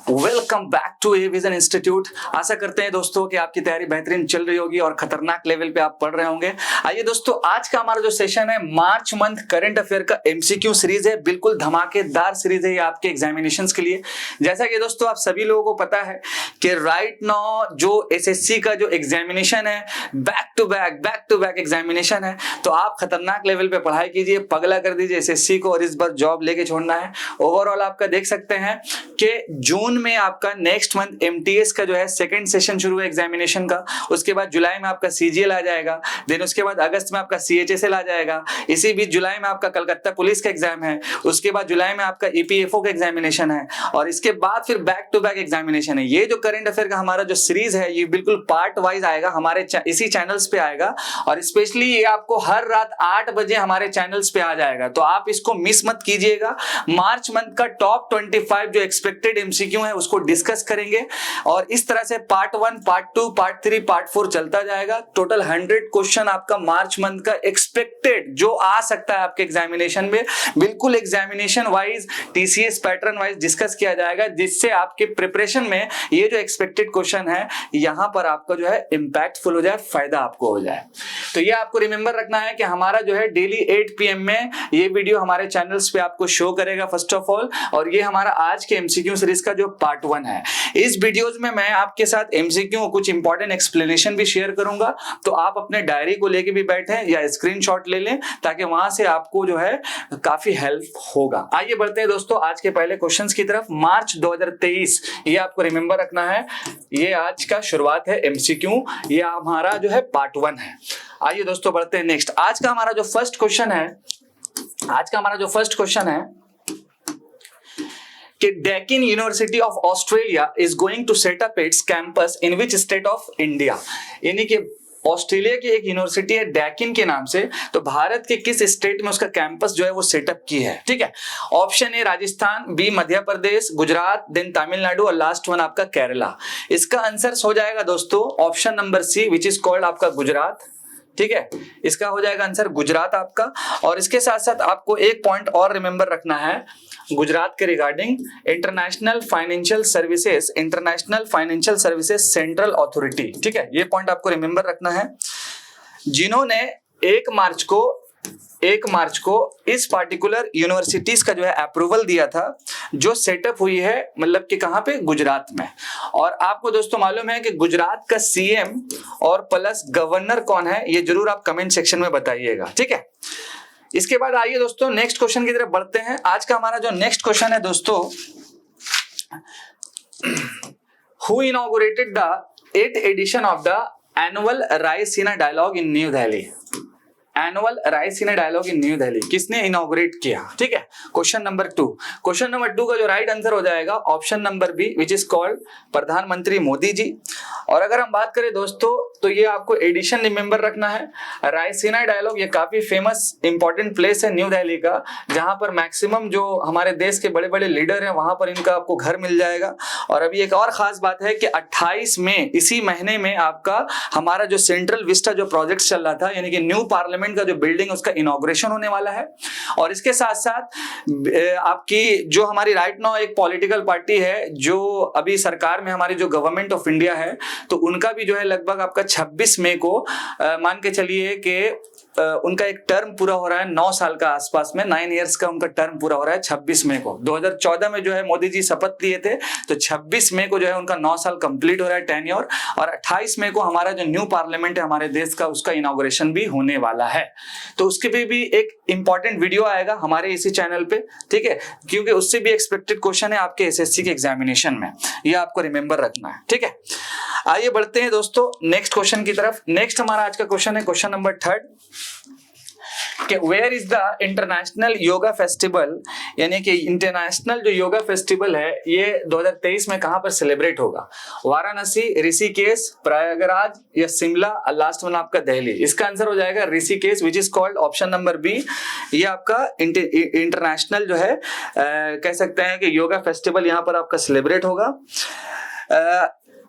Welcome back to A vision institute. आशा करते हैं दोस्तों कि आपकी तैयारी बेहतरीन चल रही होगी और खतरनाक लेवल पे आप पढ़ रहे होंगे। आइए दोस्तों, आज का हमारा जो सेशन है मार्च मंथ करंट अफेयर का एमसीक्यू सीरीज है। बिल्कुल धमाकेदार सीरीज है ये आपके एग्जामिनेशंस के लिए। जैसा कि दोस्तों आप सभी लोगों को पता है कि राइट नाउ जो एसएससी का जो एग्जामिनेशन है बैक टू बैक एग्जामिनेशन है, तो आप खतरनाक लेवल पे पढ़ाई कीजिए, पगला कर दीजिए एसएससी को और इस बार जॉब लेके छोड़ना है। ओवरऑल आपका देख सकते हैं कि जून में आपका नेक्स्ट मंथ एमटीएस का जो है सेकंड सेशन शुरू है एग्जामिनेशन का। उसके बाद जुलाई में आपका सीजीएल आ जाएगा, देन उसके बाद अगस्त में आपका सीएचएसएल आ जाएगा। इसी बीच जुलाई में आपका कलकत्ता पुलिस का एग्जाम है। उसके बाद जुलाई में आपका ईपीएफओ का एग्जामिनेशन है और इसके बाद फिर बैक टू बैक एग्जामिनेशन है। ये जो करंट अफेयर का हमारा जो सीरीज है ये बिल्कुल पार्ट वाइज आएगा, हमारे इसी चैनल्स पे आएगा और स्पेशली ये आपको हर रात 8 बजे हमारे चैनल्स पे आ जाएगा, तो आप इसको मिस मत कीजिएगा। मार्च मंथ का टॉप 25 जो एक्सपेक्टेड एमसीक्यू है उसको डिस्कस करेंगे और इस तरह से पार्ट 1, पार्ट 2, पार्ट 3, पार्ट 4 चलता जाएगा। टोटल 100 क्वेश्चन आपका मार्च मंथ का एक्सपेक्टेड जो आ सकता है आपके एग्जामिनेशन में, बिल्कुल examination wise TCS pattern wise discuss किया जाएगा, जिससे आपके प्रिपरेशन में ये जो एक्सपेक्टेड क्वेश्चन है यहां पर आपका जो है इंपैक्टफुल हो जाए, फायदा आपको हो जाए। तो ये आपको रिमेंबर रखना है कि हमारा जो है डेली 8 PM में ये वीडियो हमारे चैनल्स पे आपको शो करेगा फर्स्ट ऑफ ऑल, और ये हमारा आज के एमसीक्यू सीरीज का जो पार्ट 1 है। इस वीडियोस में मैं आपके साथ एमसीक्यू कुछ इंपॉर्टेंट एक्सप्लेनेशन भी शेयर करूंगा, तो आप अपने डायरी को लेके भी बैठे या स्क्रीनशॉट ले लें ताकि वहां से आपको जो है काफी हेल्प होगा। आइए बढ़ते हैं दोस्तों आज के पहले क्वेश्चंस की तरफ। मार्च 2023 ये आपको रिमेंबर रखना है, ये आज का शुरुआत है एमसीक्यू, ये हमारा जो है पार्ट 1 है। आइए दोस्तों बढ़ते हैं नेक्स्ट। आज का हमारा जो फर्स्ट क्वेश्चन है कि Deakin University of Australia is going to set up its campus in which state of India. यानी कि ऑस्ट्रेलिया की एक यूनिवर्सिटी है डेकिन के नाम से, तो भारत के किस स्टेट में उसका कैंपस जो है वो सेटअप की है। ठीक है, option A Rajasthan, B Madhya Pradesh, Gujarat, then Tamil Nadu और लास्ट वन आपका केरला। इसका आंसर हो जाएगा दोस्तों option number C which is called आपका गुजरात। ठीक है, इसका हो जाएगा आंसर गुजरात आपका। और इसके साथ साथ आपको एक पॉइंट और रिमेंबर रखना है गुजरात के regarding, international financial services central authority. ठीक है, ये पॉइंट आपको रिमेंबर रखना है, जिन्होंने 1 मार्च को इस पार्टिकुलर यूनिवर्सिटीज का जो है अप्रूवल दिया था, जो सेटअप हुई है मतलब कि कहां पे, गुजरात में। और आपको दोस्तों मालूम है कि गुजरात का सीएम और प्लस गवर्नर कौन है, ये जरूर आप कमेंट सेक्शन में बताइएगा। ठीक है, इसके बाद आइए दोस्तों नेक्स्ट क्वेश्चन की तरफ बढ़ते हैं। आज का हमारा जो नेक्स्ट क्वेश्चन है दोस्तों, who inaugurated the 8th edition of the annual Raisina dialogue in New Delhi. Annual Raisina dialogue in New Delhi किसने इनॉग्रेट किया। ठीक है, क्वेश्चन नंबर 2 का जो राइट आंसर हो जाएगा option number B which is called प्रधानमंत्री मोदी जी। और अगर हम बात करें दोस्तों तो ये आपको एडिशन रिमेंबर रखना है। रायसीना डायलॉग ये काफी फेमस इंपॉर्टेंट प्लेस है न्यू दिल्ली का, जहां पर मैक्सिमम जो हमारे देश के बड़े बड़े लीडर हैं वहां पर इनका आपको घर मिल जाएगा। और अभी एक और खास बात है कि 28 मई इसी महीने में आपका हमारा जो सेंट्रल विस्टा जो प्रोजेक्ट चल रहा था, यानी कि न्यू पार्लियामेंट का जो बिल्डिंग उसका इनॉग्रेशन होने वाला है। और इसके साथ साथ आपकी जो हमारी राइट नाउ एक पॉलिटिकल पार्टी है जो अभी सरकार में हमारी जो गवर्नमेंट ऑफ इंडिया है, तो उनका भी जो है लगभग आपका 26 मई को मान के चलिए कि उनका एक टर्म पूरा हो रहा है 9 साल का आसपास में, 9 इयर्स का उनका टर्म पूरा हो रहा है 26 मई को। 2014 में जो है मोदी जी शपथ लिए थे, तो 26 मई को जो है उनका 9 साल कंप्लीट हो रहा है टेन्योर, और 28 मई को हमारा जो न्यू पार्लियामेंट है हमारे देश का उसका इनॉग्रेशन भी होने वाला है। तो उसके भी एक इंपॉर्टेंट वीडियो आएगा हमारे इसी चैनल पे। ठीक है, क्योंकि उससे भी एक्सपेक्टेड क्वेश्चन है आपके एसएससी के एग्जामिनेशन में, ये आपको रिमेंबर रखना है। ठीक है, आइए बढ़ते हैं दोस्तों नेक्स्ट क्वेश्चन की तरफ। नेक्स्ट हमारा आज का क्वेश्चन है क्वेश्चन नंबर 3 कि where is the international yoga festival, यानी कि इंटरनेशनल जो योगा फेस्टिवल है ये 2023 में कहां पर सेलिब्रेट होगा। वाराणसी, ऋषिकेश, प्रयागराज या शिमला, लास्ट वन आपका दिल्ली। इसका आंसर हो जाएगा Rishikesh which is called option number B. ये आपका इंटरनेशनल जो है कह सकते हैं कि योगा फेस्टिवल यहाँ पर आपका सेलिब्रेट होगा।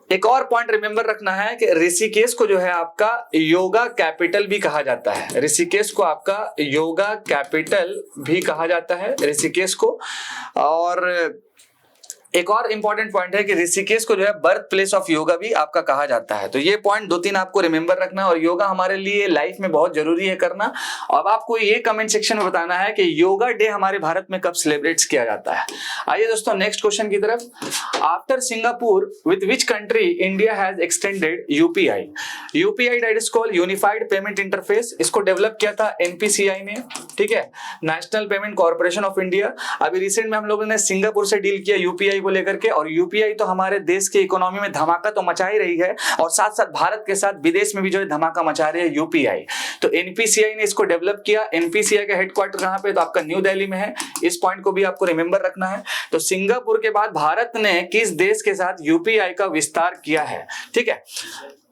एक और पॉइंट रिमेंबर रखना है कि ऋषिकेश को जो है आपका योगा कैपिटल भी कहा जाता है। ऋषिकेश को आपका योगा कैपिटल भी कहा जाता है ऋषिकेश को। और एक और इंपॉर्टेंट पॉइंट है कि ऋषिकेश को जो है बर्थ प्लेस ऑफ योगा भी आपका कहा जाता है। तो ये पॉइंट 2-3 आपको रिमेंबर रखना है, और योगा हमारे लिए लाइफ में बहुत जरूरी है करना। अब आपको ये कमेंट सेक्शन में बताना है कि योगा डे हमारे भारत में कब सेलिब्रेट किया जाता है। आइए दोस्तों नेक्स्ट क्वेश्चन की तरफ। After Singapore with which country India has extended UPI? UPI that is called unified payment interface. इसको डेवलप किया था एनपीसीआई ने, ठीक है, national payment corporation of India. अभी रिसेंट में हम लोगों ने सिंगापुर से डील किया यूपीआई को लेकर के, और यूपीआई तो हमारे देश की इकोनॉमी में धमाका तो मचा ही रही है, और साथ साथ भारत के साथ विदेश में भी जो है धमाका मचा रही है यूपीआई। तो एनपीसीआई ने इसको डेवलप किया। एनपीसीआई का हेडक्वार्टर कहां पे? तो आपका न्यू दिल्ली में है। इस पॉइंट को भी आपको रिमेंबर रखना है। तो सिंगापुर के बाद भारत ने किस देश के साथ यूपीआई का विस्तार किया है? ठीक है,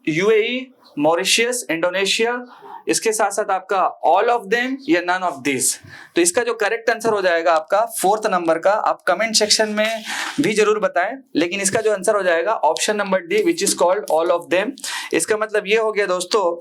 यूएई, मॉरिशियस, इंडोनेशिया, इसके साथ साथ आपका ऑल ऑफ देम या नन ऑफ दिस। तो इसका जो करेक्ट आंसर हो जाएगा आपका 4th नंबर का, आप कमेंट सेक्शन में भी जरूर बताएं, लेकिन इसका जो आंसर हो जाएगा option number D which is called all of them. इसका मतलब ये हो गया दोस्तों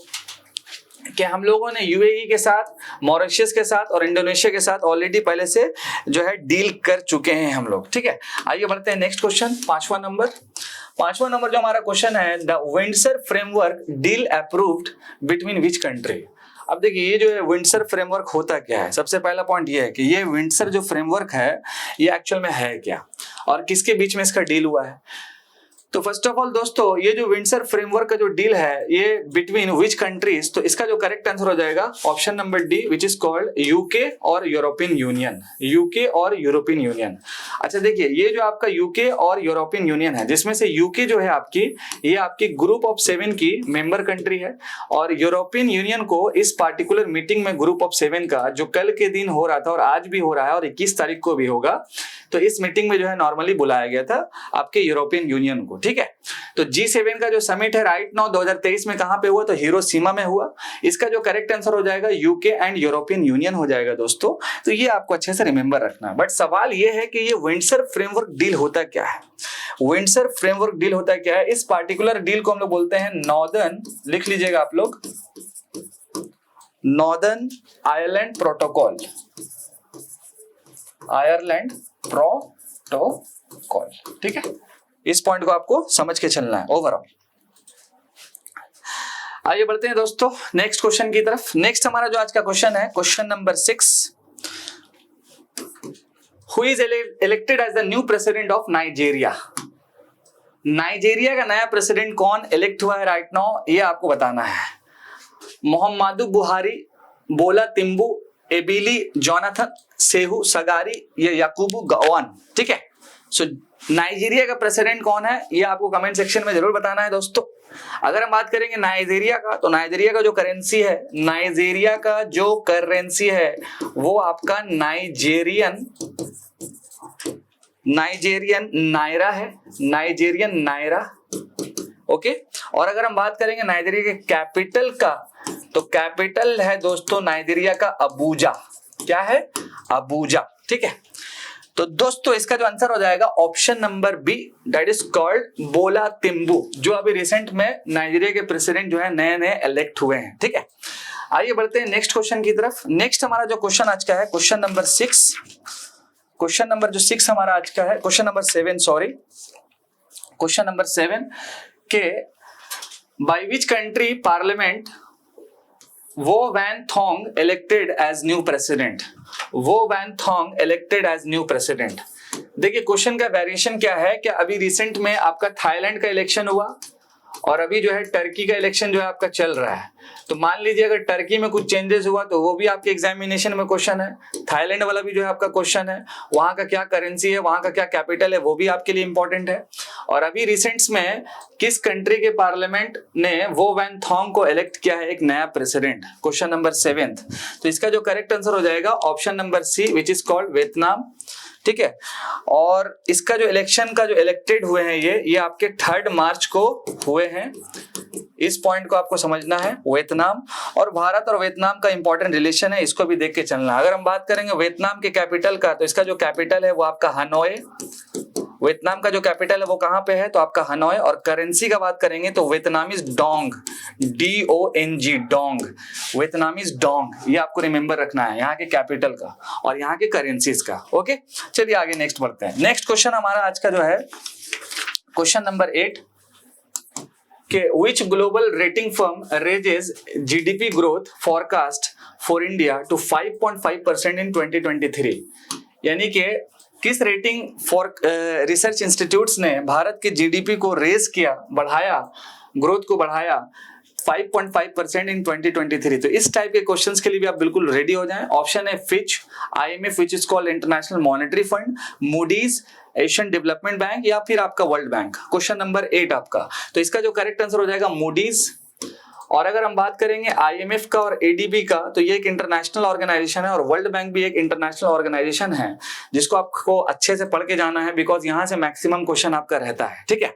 कि हम लोगों ने यूएई के साथ, मॉरिशस के साथ और इंडोनेशिया के साथ ऑलरेडी पहले से जो है डील कर चुके हैं हम लोग। ठीक है, आइए बढ़ते हैं नेक्स्ट क्वेश्चन, 5वां नंबर जो हमारा क्वेश्चन है, the Windsor framework deal approved between which country? अब देखिए ये जो है विंडसर फ्रेमवर्क होता क्या है। सबसे पहला पॉइंट ये है कि ये विंडसर जो फ्रेमवर्क है ये एक्चुअल में है क्या, और किसके बीच में इसका डील हुआ है। तो फर्स्ट ऑफ ऑल दोस्तों, ये जो विंडसर फ्रेमवर्क का जो डील है ये बिटवीन विच कंट्रीज, तो इसका जो करेक्ट आंसर हो जाएगा option number D which is called UK और यूरोपियन यूनियन। यूके और यूरोपियन यूनियन। अच्छा देखिए, ये जो आपका यूके और यूरोपियन यूनियन है, जिसमें से यूके जो है आपकी, ये आपकी ग्रुप ऑफ 7 की मेंबर कंट्री है, और यूरोपियन यूनियन को इस पार्टिकुलर मीटिंग में ग्रुप ऑफ 7 का जो कल के दिन हो रहा था और आज भी हो रहा है और 21 तारीख को भी होगा, तो इस मीटिंग में जो है नॉर्मली बुलाया गया था आपके यूरोपियन यूनियन को। ठीक है, तो G7 का जो समिट है राइट नाउ 2023 में कहां पे हुआ? तो हिरोशिमा में हुआ। इसका जो करेक्ट आंसर हो जाएगा यूके एंड यूरोपियन यूनियन हो जाएगा दोस्तों। तो ये आपको अच्छे से रिमेंबर रखना है। बट सवाल ये है कि ये विंडसर फ्रेमवर्क डील होता क्या है? विंडसर फ्रेमवर्क डील होता क्या है? इस पार्टिकुलर डील को हम लोग बोलते हैं नॉर्दर्न, लिख लीजिएगा आप लोग, northern Ireland protocol. Ireland protocol, ठीक है, इस पॉइंट को आपको समझ के चलना है ओवरऑल। आइए बढ़ते हैं दोस्तों नेक्स्ट क्वेश्चन की तरफ। नेक्स्ट हमारा जो आज का क्वेश्चन है, question number 6, who is elected as the new president of Nigeria? Nigeria का नया प्रेसिडेंट कौन इलेक्ट हुआ है राइट नाउ, ये आपको बताना है। मोहम्मदू बुहारी, बोला तिम्बू, एबिली जोनाथन, सेहू सगारी या याकूबू गवान। ठीक है, सो नाइजीरिया का प्रेसिडेंट कौन है ये आपको कमेंट सेक्शन में जरूर बताना है दोस्तों। अगर हम बात करेंगे नाइजीरिया का, तो नाइजीरिया का जो करेंसी है, नाइजीरिया का जो करेंसी है वो आपका नाइजेरियन नायरा है, नाइजेरियन नायरा। ओके, और अगर हम बात करेंगे नाइजीरिया के कैपिटल का, तो कैपिटल है दोस्तों नाइजीरिया का अबूजा। क्या है? अबूजा। ठीक है, तो दोस्तों इसका जो आंसर हो जाएगा option number B, that is called Bola Tinubu, जो अभी रिसेंट में नाइजीरिया के प्रेसिडेंट जो है नए इलेक्ट हुए हैं। ठीक है, आइए बढ़ते हैं नेक्स्ट क्वेश्चन की तरफ। नेक्स्ट हमारा जो क्वेश्चन आज का है, क्वेश्चन नंबर 6, क्वेश्चन नंबर जो 6 हमारा आज का है, question number 7 sorry, question number 7 के by which country parliament Vo Van Thuong elected as new president? Vo Van Thuong elected as new president. देखिए क्वेश्चन का वेरिएशन क्या है कि अभी रिसेंट में आपका थाईलैंड का इलेक्शन हुआ और अभी जो है टर्की का इलेक्शन जो है आपका चल रहा है। तो मान लीजिए अगर टर्की में कुछ चेंजेस हुआ तो वो भी आपके एग्जामिनेशन में क्वेश्चन है, थाईलैंड वाला भी जो है आपका क्वेश्चन है, वहां का क्या करेंसी है, वहां का क्या कैपिटल है, वो भी आपके लिए इंपॉर्टेंट है। और अभी रिसेंट्स में किस कंट्री के पार्लियामेंट ने वो वैन थोंग को इलेक्ट किया है एक नया प्रेसिडेंट, क्वेश्चन नंबर 7। तो इसका जो करेक्ट आंसर हो जाएगा option number C, which is called Vietnam. ठीक है, और इसका जो इलेक्शन का जो इलेक्टेड हुए हैं ये आपके 3 मार्च को हुए हैं। इस पॉइंट को आपको समझना है। वियतनाम और भारत और वियतनाम का इंपॉर्टेंट रिलेशन है, इसको भी देख के चलना। अगर हम बात करेंगे वियतनाम के कैपिटल का, तो इसका जो कैपिटल है वो आपका हनोई, वियतनाम का जो कैपिटल है वो कहाँ पे है, तो आपका हनोई। और करेंसी का बात करेंगे तो Vietnamese Dong, DONG, Dong, Vietnamese Dong, ये आपको रिमेंबर रखना है यहाँ के कैपिटल का और यहाँ के करेंसीज का। ओके, चलिए आगे नेक्स्ट बढ़ते हैं। नेक्स्ट क्वेश्चन हमारा आज का जो है क्वेश्चन नंबर 8 के which global rating firm raises GDP growth forecast for India to 5.5% in 2023। यानी कि किस रेटिंग फॉर रिसर्च इंस्टीट्यूट्स ने भारत के जीडीपी को रेज किया, बढ़ाया, ग्रोथ को बढ़ाया 5.5% इन 2023। तो इस टाइप के क्वेश्चंस के लिए भी आप बिल्कुल रेडी हो जाएं। ऑप्शन है Fitch, IMF which is called international monetary fund, Moody's, Asian development bank या फिर आपका वर्ल्ड बैंक। क्वेश्चन नंबर 8 आपका, तो इसका जो करेक्ट आंसर हो जाएगा मूडीज। और अगर हम बात करेंगे IMF का और ADB का, तो ये एक इंटरनेशनल ऑर्गेनाइजेशन है और वर्ल्ड बैंक भी एक इंटरनेशनल ऑर्गेनाइजेशन है जिसको आपको अच्छे से पढ़ के जाना है, बिकॉज यहां से मैक्सिमम क्वेश्चन आपका रहता है। ठीक है,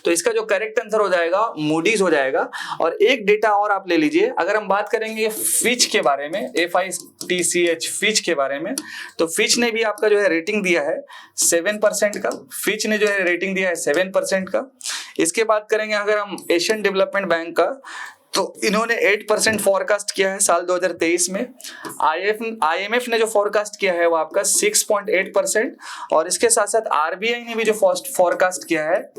तो इसका जो करेक्ट आंसर हो जाएगा मूडीज हो जाएगा। और एक डेटा और आप ले लीजिए, अगर हम बात करेंगे फिच के बारे में, FITCH, फिच के बारे में, तो फिच ने भी आपका जो है रेटिंग दिया है 7% का। फिच ने जो है रेटिंग दिया है 7% का। इसके बात करेंगे अगर हम एशियन डेवलपमेंट बैंक का, तो इन्होंने 8% फॉरकास्ट किया है साल 2023 में। IMF ने जो फॉरकास्ट किया है वो आपका 6.8%। और इसके साथ साथ RBI ने भी जो फॉरकास्ट किया है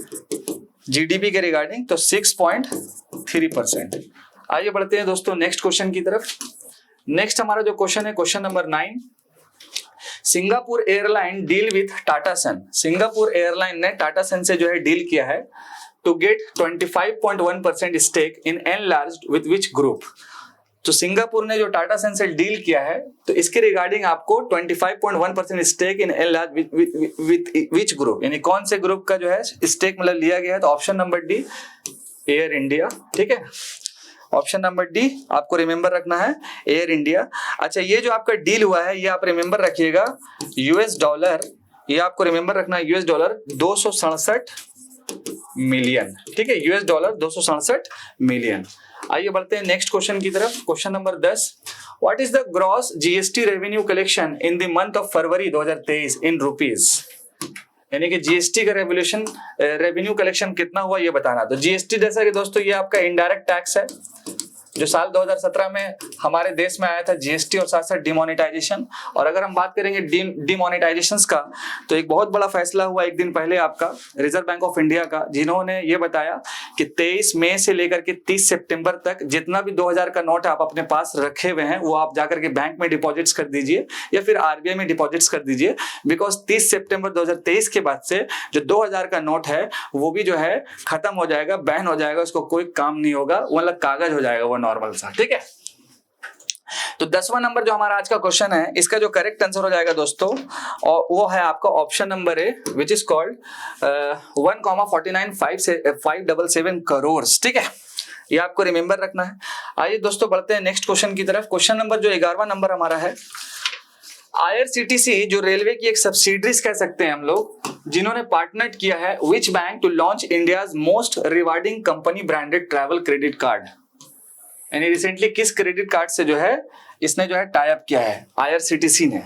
जीडीपी के रिगार्डिंग, तो 6.3%। आइए बढ़ते हैं दोस्तों नेक्स्ट क्वेश्चन की तरफ। नेक्स्ट हमारा जो क्वेश्चन है question number 9, Singapore airline deal with Tata Son. Singapore airline ने टाटा सन से जो है डील किया है to get 25.1% stake in enlarged with which group। तो सिंगापुर ने जो टाटा सन से डील किया है, तो इसके रिगार्डिंग आपको 25.1% stake in enlarge with which group, यानी कौन से ग्रुप का जो है स्टेक मतलब लिया गया है, तो option number D air India. ठीक है, ऑप्शन नंबर डी आपको रिमेंबर रखना है, एयर इंडिया। अच्छा, ये जो आपका डील हुआ है ये आप रिमेंबर रखिएगा $, ये आपको रिमेंबर रखना है $, 267 मिलियन। ठीक है, $, 267 मिलियन। आइए बढ़ते हैं नेक्स्ट क्वेश्चन की तरफ। Question number 10, what is the gross GST revenue collection in the month of February 2023 in rupees. यानी कि GST का रेवेन्यू कलेक्शन कितना हुआ ये बताना। तो GST जैसा कि दोस्तों ये आपका इनडायरेक्ट टैक्स है जो साल 2017 में हमारे देश में आया था, GST और साथ साथ डिमोनेटाइजेशन। और अगर हम बात करेंगे डिमोनेटाइजेशन का, तो एक बहुत बड़ा फैसला हुआ एक दिन पहले आपका रिजर्व बैंक ऑफ इंडिया का, जिन्होंने ये बताया कि 23 मई से लेकर के 30 सितंबर तक जितना भी 2000 का नोट आप अपने पास रखे हुए हैं वो आप जाकर के बैंक में डिपॉजिट्स कर दीजिए या फिर RBI में डिपॉजिट्स कर दीजिए, बिकॉज 30 सितंबर 2023 के बाद से जो 2000 का नोट है वो भी जो है खत्म हो जाएगा, बैन हो जाएगा, उसको कोई काम नहीं होगा, वो मतलब कागज हो जाएगा वो नॉर्मल सा। ठीक है, तो 10वां नंबर जो हमारा आज का क्वेश्चन है इसका जो करेक्ट आंसर हो जाएगा दोस्तों, और वो है आपका option number A which is called 1,49,577 crore. ठीक है, ये आपको रिमेंबर रखना है। आइए दोस्तों बढ़ते हैं नेक्स्ट क्वेश्चन की तरफ। क्वेश्चन नंबर जो 11वां नंबर हमारा है, IRCTC जो रेलवे की एक सब्सिडरीज कह सकते हैं हम लोग, जिन्होंने पार्टनर किया है which bank to launch India's most rewarding company branded travel credit card. यानी रिसेंटली किस क्रेडिट कार्ड से जो है इसने जो है टाई अप किया है IRCTC ने।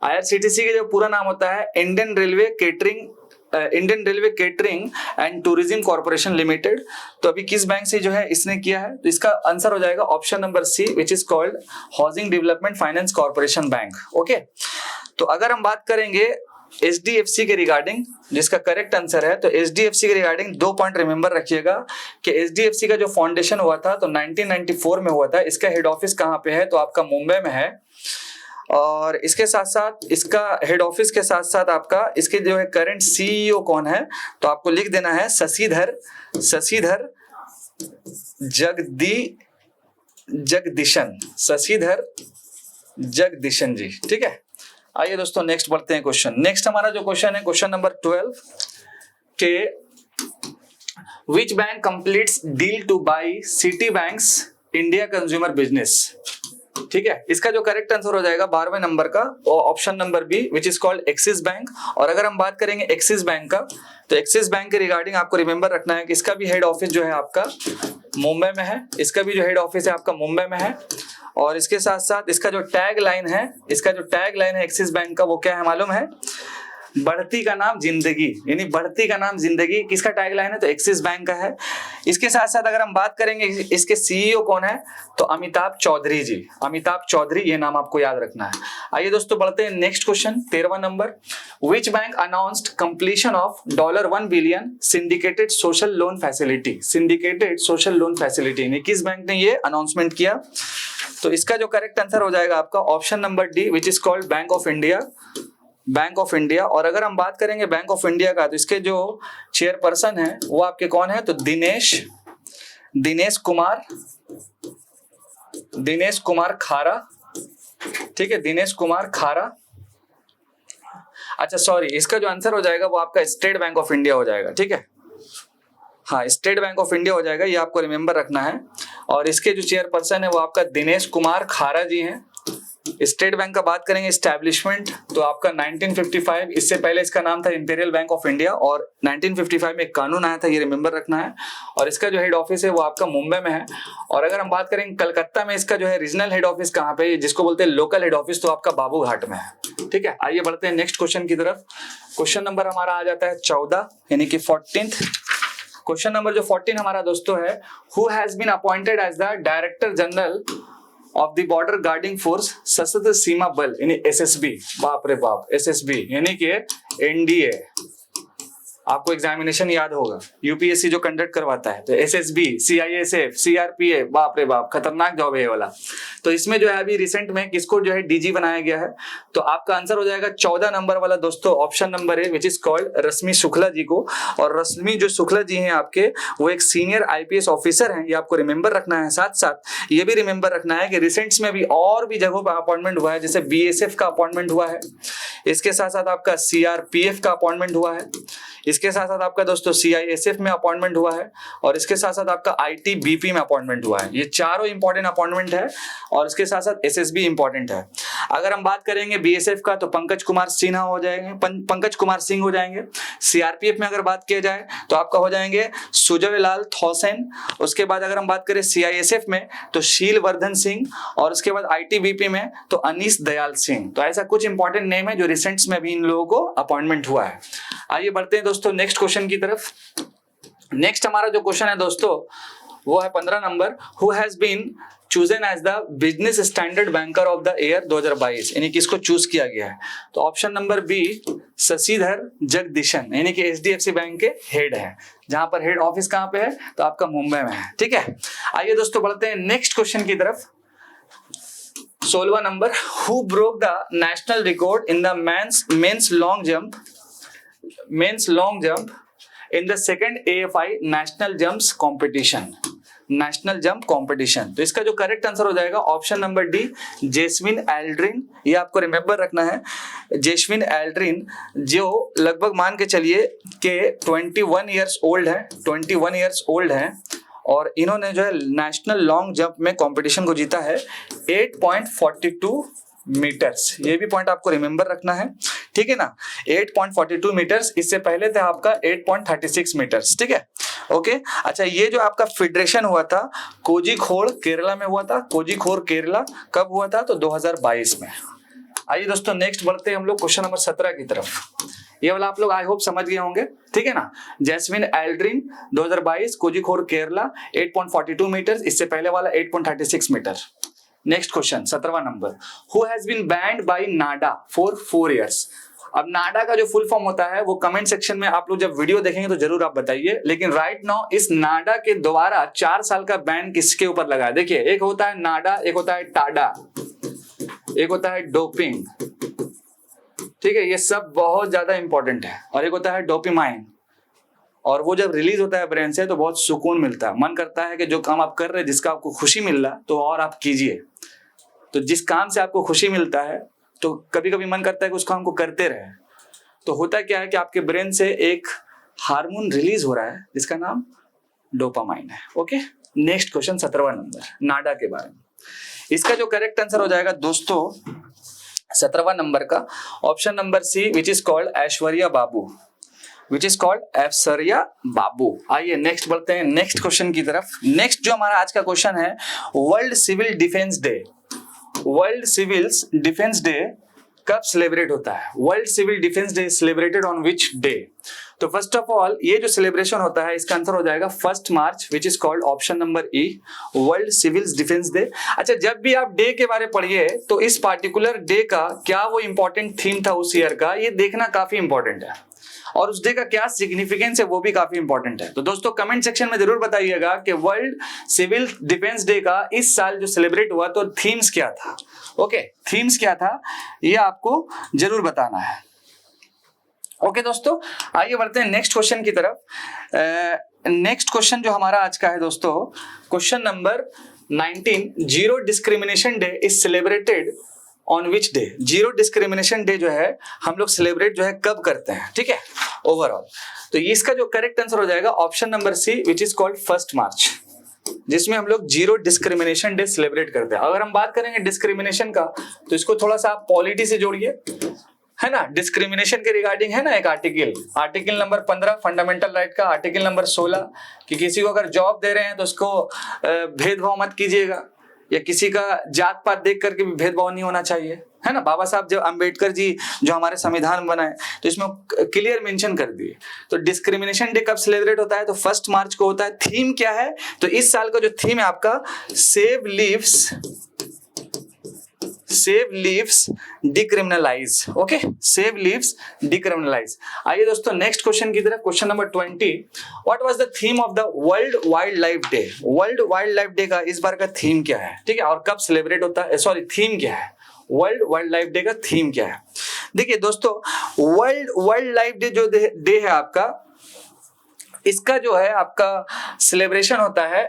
IRCTC का जो पूरा नाम होता है Indian railway catering and tourism corporation limited. तो अभी किस बैंक से जो है इसने किया है, तो इसका आंसर हो जाएगा option number C which is called housing development finance corporation bank. Okay, तो अगर हम बात करेंगे HDFC के रिगार्डिंग, जिसका करेक्ट आंसर है, तो HDFC के रिगार्डिंग 2 पॉइंट रिमेंबर रखिएगा कि HDFC का जो फाउंडेशन हुआ था तो 1994 में हुआ था। इसका हेड ऑफिस कहाँ पे है, तो आपका मुंबई में है। और इसके साथ साथ इसका हेड ऑफिस के साथ साथ आपका इसके जो है करंट CEO कौन है, तो आपको लिख देना है शशिधर जगदीशन जी। ठीक है, आइए दोस्तों नेक्स्ट बढ़ते हैं क्वेश्चन। नेक्स्ट हमारा जो क्वेश्चन है क्वेश्चन नंबर 12 के which bank completes deal to buy Citi bank's India consumer business. ठीक है, इसका जो करेक्ट आंसर हो जाएगा 12वें नंबर का option number B which is called Axis bank. और अगर हम बात करेंगे एक्सिस बैंक का, तो एक्सिस बैंक के रिगार्डिंग आपको रिमेंबर रखना है कि इसका भी हेड ऑफिस जो है आपका मुंबई में है। इसका भी जो हेड ऑफिस है आपका मुंबई में है। और इसके साथ साथ इसका जो टैग लाइन है एक्सिस बैंक का, वो क्या है मालूम है, बढ़ती का नाम जिंदगी, यानी बढ़ती का नाम जिंदगी किसका टैगलाइन है? तो एक्सिस बैंक का है। इसके साथ साथ अगर हम बात करेंगे इसके सीईओ कौन है? तो अमिताभ चौधरी जी, अमिताभ चौधरी, ये नाम आपको याद रखना है। आइए दोस्तों बढ़ते हैं नेक्स्ट क्वेश्चन 13वां नंबर। Which bank announced completion of $1 billion syndicated social loan facility? Syndicated social loan facility यानी किस बैंक ने ये अनाउंसमेंट किया? तो इसका जो करेक्ट आंसर हो जाएगा आपका option number D, which is called bank of India, bank of India. और अगर हम बात करेंगे बैंक ऑफ इंडिया का, तो इसके जो चेयरपर्सन है वो आपके कौन है? तो दिनेश कुमार खारा, ठीक है, दिनेश कुमार खारा। अच्छा सॉरी, इसका जो आंसर हो जाएगा वो आपका स्टेट बैंक ऑफ इंडिया हो जाएगा, ठीक है, हाँ स्टेट बैंक ऑफ इंडिया हो जाएगा, ये आपको रिमेंबर रखना है। और इसके जो चेयरपर्सन है वो आपका दिनेश कुमार खारा जी हैं। स्टेट बैंक का बात करेंगे एस्टैब्लिशमेंट, तो आपका 1955, इससे पहले इसका नाम था इंपीरियल बैंक ऑफ इंडिया, और 1955 में एक कानून आया था, ये रिमेंबर रखना है। और इसका जो हेड ऑफिस है वो आपका मुंबई में है। और अगर हम बात करेंगे कलकत्ता में इसका जो है रीजनल हेड ऑफिस कहाँ पे, जिसको बोलते हैं लोकल हेड ऑफिस, तो आपका बाबू घाट में है, ठीक है। आइए बढ़ते हैं नेक्स्ट क्वेश्चन की तरफ। क्वेश्चन नंबर हमारा आ जाता है 14 यानी कि 14th। क्वेश्चन नंबर जो 14 हमारा दोस्तों है, who has been appointed as the director general of the border guarding force Sashastra Seema बल यानी एसएसबी। बाप रे बाप, एसएसबी यानी कि एनडीए, आपको एग्जामिनेशन याद होगा, यूपीएससी जो कंडक्ट करवाता है, तो एसएसबी, सीआईएसएफ, सीआरपीएफ, बाप रे बाप खतरनाक जॉब है ये वाला। तो इसमें जो है अभी रिसेंट में किसको जो है डीजी बनाया गया है? तो आपका आंसर हो जाएगा 14 नंबर वाला दोस्तों, ऑप्शन नंबर है, विच इज कॉल्ड रश्मि शुक्ला जी को। और रश्मि जो शुक्ला जी हैं आपके, वो एक सीनियर आईपीएस ऑफिसर हैं, ये आपको रिमेंबर रखना है। साथ साथ ये भी रिमेंबर रखना है कि रिसेंट्स में भी और भी जगहों पर अपॉइंटमेंट हुआ है, जैसे बीएसएफ का अपॉइंटमेंट हुआ है, इसके साथ साथ आपका सीआरपीएफ का अपॉइंटमेंट हुआ है, इसके साथ साथ आपका दोस्तों सीआईएसएफ में अपॉइंटमेंट हुआ है, और इसके साथ साथ आपका आईटीबीपी में अपॉइंटमेंट हुआ है। ये चारों इंपॉर्टेंट अपॉइंटमेंट है, और इसके साथ साथ एसएसबी इंपॉर्टेंट है। अगर हम बात करेंगे बीएसएफ का, तो पंकज कुमार सिन्हा हो जाएंगे, पंकज कुमार सिंह हो जाएंगे। सीआरपीएफ में अगर बात किया जाए तो आपका हो जाएंगे सुजय लाल थौसेन। उसके बाद अगर हम बात करें सीआईएसएफ में तो शील वर्धन सिंह, और उसके बाद आईटीबीपी में तो अनीस दयाल सिंह। तो ऐसा कुछ इंपॉर्टेंट नेम है जो रिसेंट्स में भी इन लोगों को अपॉइंटमेंट हुआ है। आइए बढ़ते हैं दोस्तों नेक्स्ट क्वेश्चन की तरफ। नेक्स्ट हमारा जो क्वेश्चन है दोस्तों वो है 15 number, who has been chosen as the business standard banker of the year 2022, यानी किसको चूज किया गया है? तो option number B, Shashidhar Jagdishan, यानी कि एचडीएफसी बैंक के हेड है, जहां पर हेड ऑफिस कहां पे है? तो आपका मुंबई में है, ठीक है। आइए दोस्तों बढ़ते हैं नेक्स्ट क्वेश्चन की तरफ। 16वां नंबर, who broke the national record in the men's long jump in the second AFI national jumps competition, national jump competition. तो इसका जो करेक्ट आंसर हो जाएगा option number D, Jeswin Aldrin. ये आपको रिमेंबर रखना है, जेस्मिन एल्ड्रिन, जो लगभग मान के चलिए कि 21 ईयर्स ओल्ड है, 21 ईयर्स ओल्ड है, और इन्होंने जो है नेशनल लॉन्ग जंप में कंपटीशन को जीता है 8.42 मीटर्स। ये भी पॉइंट आपको रिमेंबर रखना है, ठीक है ना, 8.42 मीटर्स। इससे पहले था आपका 8.36 मीटर्स, ठीक है, ओके। अच्छा, ये जो आपका फेडरेशन हुआ था कोझिकोड केरला में हुआ था, कोझिकोड केरला कब हुआ था? तो 2022 में। आइए दोस्तों नेक्स्ट बढ़ते हैं हम लोग क्वेश्चन नंबर 17 की तरफ। ये वाला आप लोग आई होप समझ गए होंगे, ठीक है ना। जैस्मिन एल्ड्रिन 2022 कोझिकोड केरला 8.42 मीटर्स, इससे पहले वाला 8.36 मीटर। नेक्स्ट क्वेश्चन 17वां नंबर, who has been banned by NADA for 4 years. अब नाडा का जो फुल फॉर्म होता है वो कमेंट सेक्शन में आप लोग जब वीडियो देखेंगे तो जरूर आप बताइए, लेकिन राइट नाउ इस नाडा के द्वारा 4 साल का बैन किसके ऊपर लगा है? देखिए, एक होता है नाडा, एक होता है टाडा, एक होता है डोपिंग, ठीक है, ये सब बहुत ज्यादा इंपॉर्टेंट है, और एक होता है डोपामाइन। और वो जब रिलीज होता है ब्रेन से तो बहुत सुकून मिलता है, मन करता है कि जो काम आप कर रहे हैं जिसका आपको खुशी मिल रहा है तो और आप कीजिए। तो जिस काम से आपको खुशी मिलता है तो कभी कभी मन करता है कि उस काम को करते रहे। तो होता क्या है कि आपके ब्रेन से एक हार्मोन रिलीज हो रहा है जिसका नाम डोपामाइन है, ओके। नेक्स्ट क्वेश्चन 17वां नंबर, नाडा के बारे में। इसका जो करेक्ट आंसर हो जाएगा दोस्तों 17वां नंबर का option number C, which is called Aishwarya Babu, which is called Aishwarya Babu. आइए नेक्स्ट बढ़ते हैं नेक्स्ट क्वेश्चन की तरफ। नेक्स्ट जो हमारा आज का क्वेश्चन है, world civil defence day, world civil defence day कब सेलिब्रेट होता है? World civil defence day celebrated on which day? तो फर्स्ट ऑफ ऑल ये जो सेलिब्रेशन होता है इसका आंसर हो जाएगा 1 March, which is called option number E, world civil defence day. अच्छा, जब भी आप डे के बारे में पढ़िए तो इस पार्टिकुलर डे का क्या वो इंपॉर्टेंट थीम था उस ईयर का, ये देखना काफी इंपॉर्टेंट है, और उस डे का क्या सिग्निफिकेंस है वो भी काफी इंपॉर्टेंट है। तो दोस्तों कमेंट सेक्शन में जरूर बताइएगा कि वर्ल्ड सिविल डिफेंस डे का इस साल जो सेलिब्रेट हुआ तो थीम्स क्या था। ओके, थीम्स क्या था ये आपको जरूर बताना है। ओके दोस्तों, आइए बढ़ते हैं नेक्स्ट क्वेश्चन की तरफ। नेक्स्ट क्वेश्चन जो हमारा आज का है दोस्तों, question number 19, zero discrimination day is celebrated on which day? Zero discrimination day जो है हम लोग सेलिब्रेट जो है कब करते हैं, ठीक है, ओवरऑल। तो इसका जो करेक्ट आंसर हो जाएगा option number C, which is called 1 March, जिसमें हम लोग जीरो डिस्क्रिमिनेशन डे सेलिब्रेट करते हैं। अगर हम बात करेंगे डिस्क्रिमिनेशन का तो इसको थोड़ा सा आप पॉलिटी से जोड़िए, है ना। डिस्क्रिमिनेशन के रिगार्डिंग है ना एक आर्टिकल नंबर 15 फंडामेंटल राइट का, आर्टिकल नंबर 16 कि किसी को अगर जॉब दे रहे हैं तो उसको भेदभाव मत कीजिएगा, या किसी का जात पात देख करके भी भेदभाव नहीं होना चाहिए, है ना। बाबा साहब जब अंबेडकर जी जो हमारे संविधान बनाए तो इसमें क्लियर मेंशन कर दिए। तो डिस्क्रिमिनेशन डे कब सेलिब्रेट होता है? तो 1 मार्च को होता है। थीम क्या है? तो इस साल का जो थीम है आपका save leaves decriminalise. Okay, save leaves decriminalise. आइए दोस्तों नेक्स्ट क्वेश्चन की तरफ, question number 20, what was the theme of the world wild life day? World wild life day का इस बार का थीम क्या है, ठीक है, और कब सेलिब्रेट होता है? सॉरी, थीम क्या है? वर्ल्ड वाइल्ड लाइफ डे का थीम क्या है? देखिए दोस्तों, वर्ल्ड वाइल्ड लाइफ डे जो डे है आपका, इसका जो है आपका सेलिब्रेशन होता है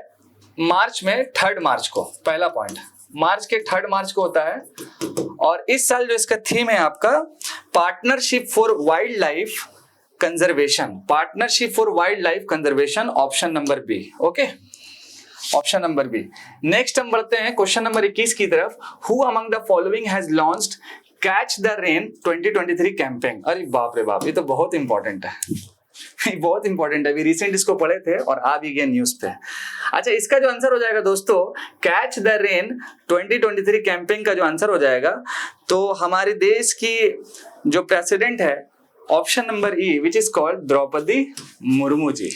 मार्च में 3 मार्च को। पहला पॉइंट, मार्च के 3 मार्च को होता है। और इस साल जो इसका थीम है आपका partnership for wildlife conservation, partnership for wildlife conservation, option number B. Okay, option number B. Next हम बढ़ते हैं क्वेश्चन नंबर 21 की तरफ, who among the following has launched catch the rain 2023 campaign? अरे बाप रे बाप, ये तो बहुत इंपॉर्टेंट है, बहुत इंपॉर्टेंट है। अभी रिसेंट इसको पढ़े थे और आ भी गए न्यूज पे। अच्छा, इसका जो आंसर हो जाएगा दोस्तों, कैच द रेन 2023 कैंपेन का जो आंसर हो जाएगा, तो हमारे देश की जो प्रेसिडेंट है option number E, which is called Droupadi Murmu ji.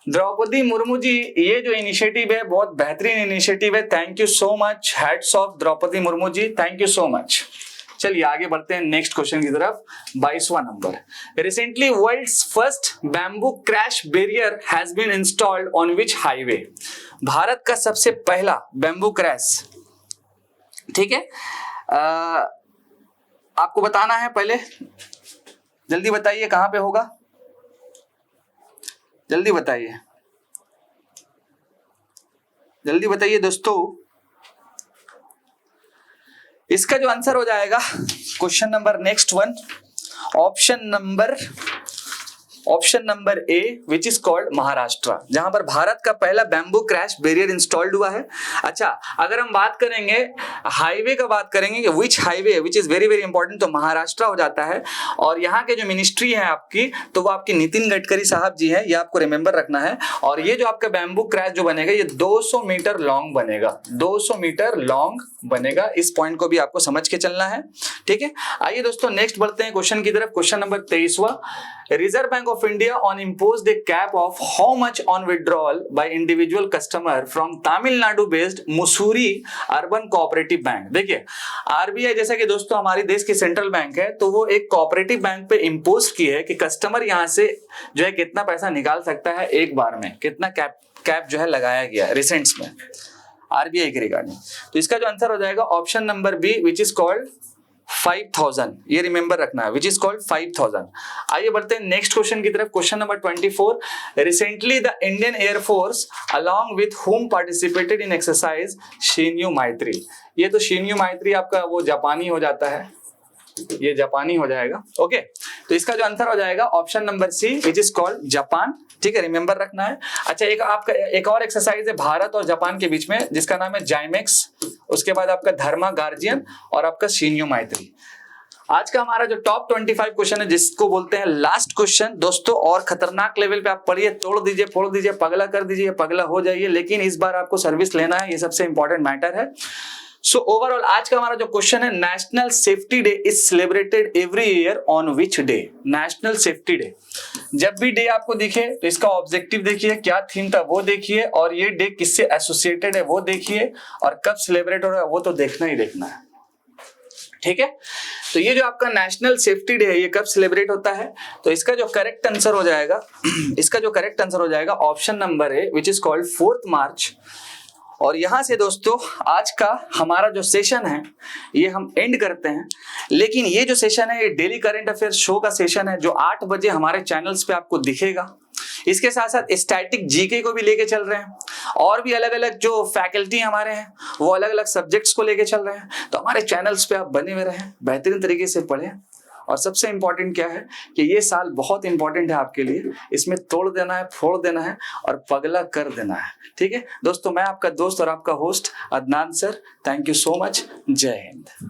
Droupadi Murmu ji, ये जो इनिशिएटिव है बहुत बेहतरीन इनिशिएटिव है। Thank you so much, hats off Droupadi Murmu ji, thank you so much. चलिए आगे बढ़ते हैं नेक्स्ट क्वेश्चन की तरफ, 22वां नंबर। Recently world's first bamboo crash barrier has been installed on which highway? Bharat का सबसे पहला बैम्बू क्रैश, ठीक है, आपको बताना है। पहले जल्दी बताइए कहां पे होगा, जल्दी बताइए, जल्दी बताइए दोस्तों। इसका जो आंसर हो जाएगा question number next one, option number A, which is called Maharashtra, जहां पर भारत का पहला बैम्बू क्रैश बैरियर इंस्टॉल्ड हुआ है। अच्छा, अगर हम बात करेंगे हाईवे का, बात करेंगे कि which highway, which is very very important, तो महाराष्ट्र हो जाता है। और यहाँ के जो मिनिस्ट्री है आपकी, तो वो आपकी नितिन गडकरी साहब जी है, ये आपको रिमेंबर रखना है। और ये जो आपका बैम्बू क्रैश जो बनेगा ये 200 मीटर लॉन्ग बनेगा, 200 मीटर लॉन्ग बनेगा। इस पॉइंट को भी आपको समझ के चलना है, ठीक है। आइए दोस्तों नेक्स्ट बढ़ते हैं क्वेश्चन की तरफ, क्वेश्चन नंबर 23वां। Reserve bank of India on imposed a cap of how much on withdrawal by individual customer from Tamil Nadu based Mussoorie Urban Cooperative Bank? देखिए, आरबीआई जैसा कि दोस्तों हमारी देश की सेंट्रल बैंक है, तो वो एक कोऑपरेटिव बैंक पे इम्पोज की है कि कस्टमर यहां से जो है कितना पैसा निकाल सकता है एक बार में, कितना कैप जो है लगाया गया रिसेंट्स में आरबीआई के रिगार्डिंग। तो इसका जो आंसर हो जाएगा option number B, which is called 5000, ये रिमेंबर रखना है, विच इज कॉल्ड 5000। आइए बढ़ते हैं नेक्स्ट क्वेश्चन की तरफ, question number 24। Recently the Indian air force along with home participated in exercise Shinyuu मैत्री। ये तो शिन्यू मैत्री आपका वो जापानी हो जाता है, ये जापानी हो जाएगा। ओके, तो इसका जो आंसर हो जाएगा option number C, which is called Japan, ठीक है, रिमेंबर रखना है। अच्छा, एक और एक्सरसाइज है भारत और जापान के बीच में, जिसका नाम है जाइमेक्स, उसके बाद आपका धर्मा गार्जियन और आपका शिन्यू मैत्री। आज का हमारा जो टॉप 25 क्वेश्चन है, जिसको बोलते हैं लास्ट क्वेश्चन दोस्तों, और खतरनाक लेवल पे आप पढ़िए, तोड़ दीजिए, फोड़ दीजिए, पगला कर दीजिए, पगला हो जाइए, लेकिन इस बार आपको सर्विस लेना है, ये सबसे इंपॉर्टेंट मैटर है। सो ओवरऑल आज का हमारा जो क्वेश्चन है, national safety day is celebrated every year on which day. National safety day, जब भी डे आपको दिखे तो इसका ऑब्जेक्टिव देखिए, क्या थीम था वो देखिए, और ये डे किससे एसोसिएटेड है वो देखिए, और कब सेलिब्रेट हो रहा है वो तो देखना ही देखना है। ठीक है, तो ये जो आपका नेशनल सेफ्टी डे है ये कब सेलिब्रेट होता है, तो इसका जो करेक्ट आंसर हो जाएगा इसका जो करेक्ट आंसर हो जाएगा option number A, which is called 4 मार्च। और यहां से दोस्तों आज का हमारा जो सेशन है ये हम एंड करते हैं। लेकिन ये जो सेशन है ये डेली करंट अफेयर शो का सेशन है जो 8 बजे हमारे चैनल्स पे आपको दिखेगा। इसके साथ साथ स्टैटिक जीके को भी लेके चल रहे हैं, और भी अलग अलग जो फैकल्टी हमारे हैं वो अलग अलग सब्जेक्ट्स को लेके चल रहे हैं। तो हमारे चैनल्स पे आप बने हुए रहें, बेहतरीन तरीके से पढ़ें। और सबसे इंपॉर्टेंट क्या है कि ये साल बहुत इंपॉर्टेंट है आपके लिए, इसमें तोड़ देना है, फोड़ देना है और पगला कर देना है। ठीक है दोस्तों, मैं आपका दोस्त और आपका host Adnan sir, thank you so much, जय हिंद।